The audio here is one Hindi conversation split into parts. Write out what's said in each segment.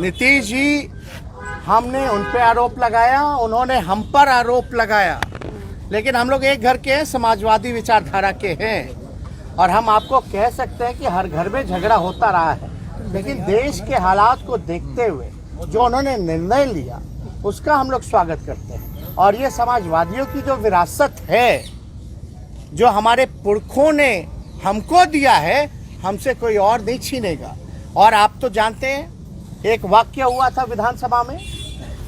नीतीश जी, हमने उन पे आरोप लगाया, उन्होंने हम पर आरोप लगाया, लेकिन हम लोग एक घर के हैं, समाजवादी विचारधारा के हैं और हम आपको कह सकते हैं कि हर घर में झगड़ा होता रहा है, लेकिन देश के हालात को देखते हुए जो उन्होंने निर्णय लिया उसका हम लोग स्वागत करते हैं। और ये समाजवादियों की जो विरासत है, जो हमारे पुरखों ने हमको दिया है, हमसे कोई और नहीं छीनेगा। और आप तो जानते हैं, एक वाक्य हुआ था विधानसभा में,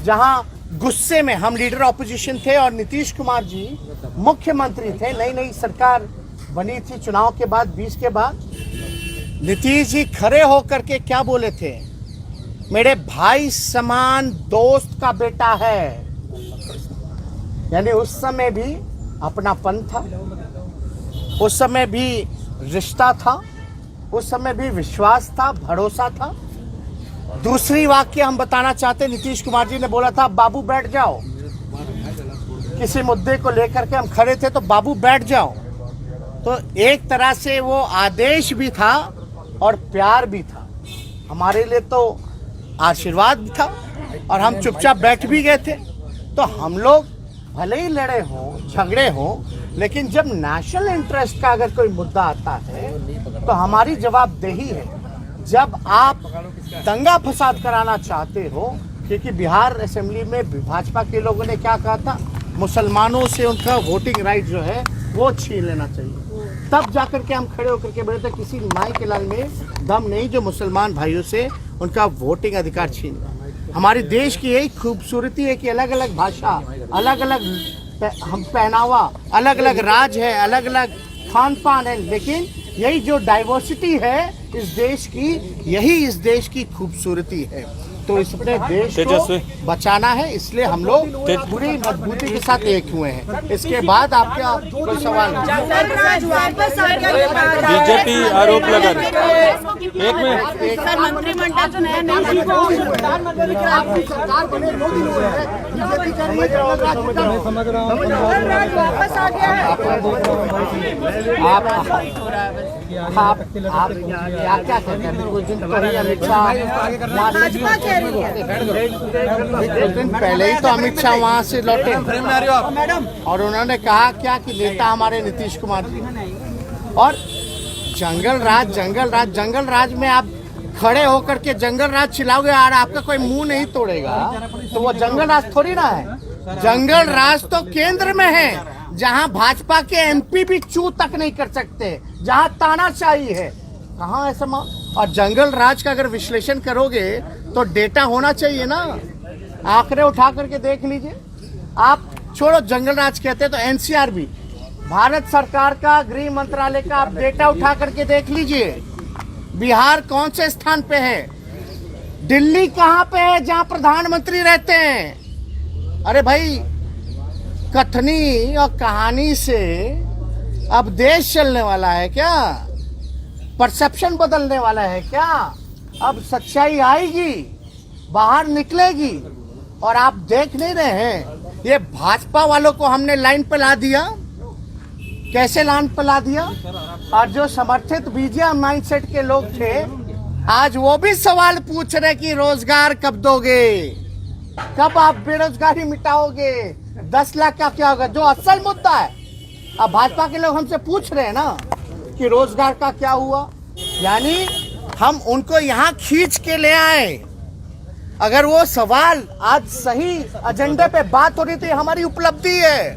जहां गुस्से में हम लीडर ऑपोजिशन थे और नीतीश कुमार जी मुख्यमंत्री थे। नई नई सरकार बनी थी चुनाव के बाद, 20 के बाद। नीतीश जी खड़े होकर के क्या बोले थे? मेरे भाई समान दोस्त का बेटा है। यानी उस समय भी अपनापन था, उस समय भी रिश्ता था, उस समय भी विश्वास था, भरोसा था। दूसरी वाक्य हम बताना चाहते, नीतीश कुमार जी ने बोला था बाबू बैठ जाओ। किसी मुद्दे को लेकर के हम खड़े थे तो बाबू बैठ जाओ। तो एक तरह से वो आदेश भी था और प्यार भी था, हमारे लिए तो आशीर्वाद भी था और हम चुपचाप बैठ भी गए थे। तो हम लोग भले ही लड़े हों, झगड़े हों, लेकिन जब नेशनल इंटरेस्ट का अगर कोई मुद्दा आता है तो हमारी जवाबदेही है। जब आप दंगा फसाद कराना चाहते हो, क्योंकि बिहार असेंबली में भाजपा के लोगों ने क्या कहा था, मुसलमानों से उनका वोटिंग राइट जो है वो छीन लेना चाहिए, तब जाकर के हम खड़े होकर के बोले थे किसी माई के लाल में दम नहीं जो मुसलमान भाइयों से उनका वोटिंग अधिकार छीन ले। हमारे देश की यही खूबसूरती है कि अलग अलग भाषा, अलग अलग हम पहनावा, अलग अलग राज है, अलग अलग खान पान है, लेकिन यही जो डाइवर्सिटी है इस देश की, यही इस देश की खूबसूरती है। तो इस अपने देश को बचाना है, इसलिए हम लोग पूरी मजबूती के साथ एक हुए हैं। इसके बाद आपका कोई सवाल? बीजेपी आरोप लगा एक में मंत्रिमंडल जो नया वापस आ गया है। आप क्या कहते हैं? कुछ दिन पहले अमित शाह, एक दिन पहले ही तो अमित शाह वहाँ से लौटे और उन्होंने कहा क्या कि नेता हमारे नीतीश कुमार जी। और जंगल राज में आप खड़े होकर के जंगल राज चिल्लाओगे और आपका कोई मुंह नहीं तोड़ेगा, तो वो जंगल राज थोड़ी ना है। जंगल राज तो केंद्र में है, जहां भाजपा के एमपी भी चू तक नहीं कर सकते, जहां तानाशाही है। कहाँ ऐसा? और जंगल राज का अगर विश्लेषण करोगे तो डेटा होना चाहिए ना, आंकड़े उठा करके देख लीजिए। आप छोड़ो जंगल राज कहते हैं तो एनसीआरबी, भारत सरकार का गृह मंत्रालय का आप डेटा उठा करके देख लीजिए। बिहार कौन से स्थान पे है? दिल्ली कहाँ पे है जहां प्रधानमंत्री रहते हैं? अरे भाई, कथनी और कहानी से अब देश चलने वाला है क्या? परसेप्शन बदलने वाला है क्या? अब सच्चाई आएगी, बाहर निकलेगी। और आप देख नहीं रहे हैं, ये भाजपा वालों को हमने लाइन पे ला दिया। कैसे लाइन पे ला दिया? और जो समर्थित बीजेपी माइंडसेट के लोग थे, आज वो भी सवाल पूछ रहे कि रोजगार कब दोगे, कब आप बेरोजगारी मिटाओगे, 10 लाख का क्या होगा, जो असल मुद्दा है। अब भाजपा के लोग हमसे पूछ रहे हैं ना कि रोजगार का क्या हुआ। यानी हम उनको यहाँ खींच के ले आए। अगर वो सवाल आज सही एजेंडे पे बात हो रही तो ये हमारी उपलब्धि है।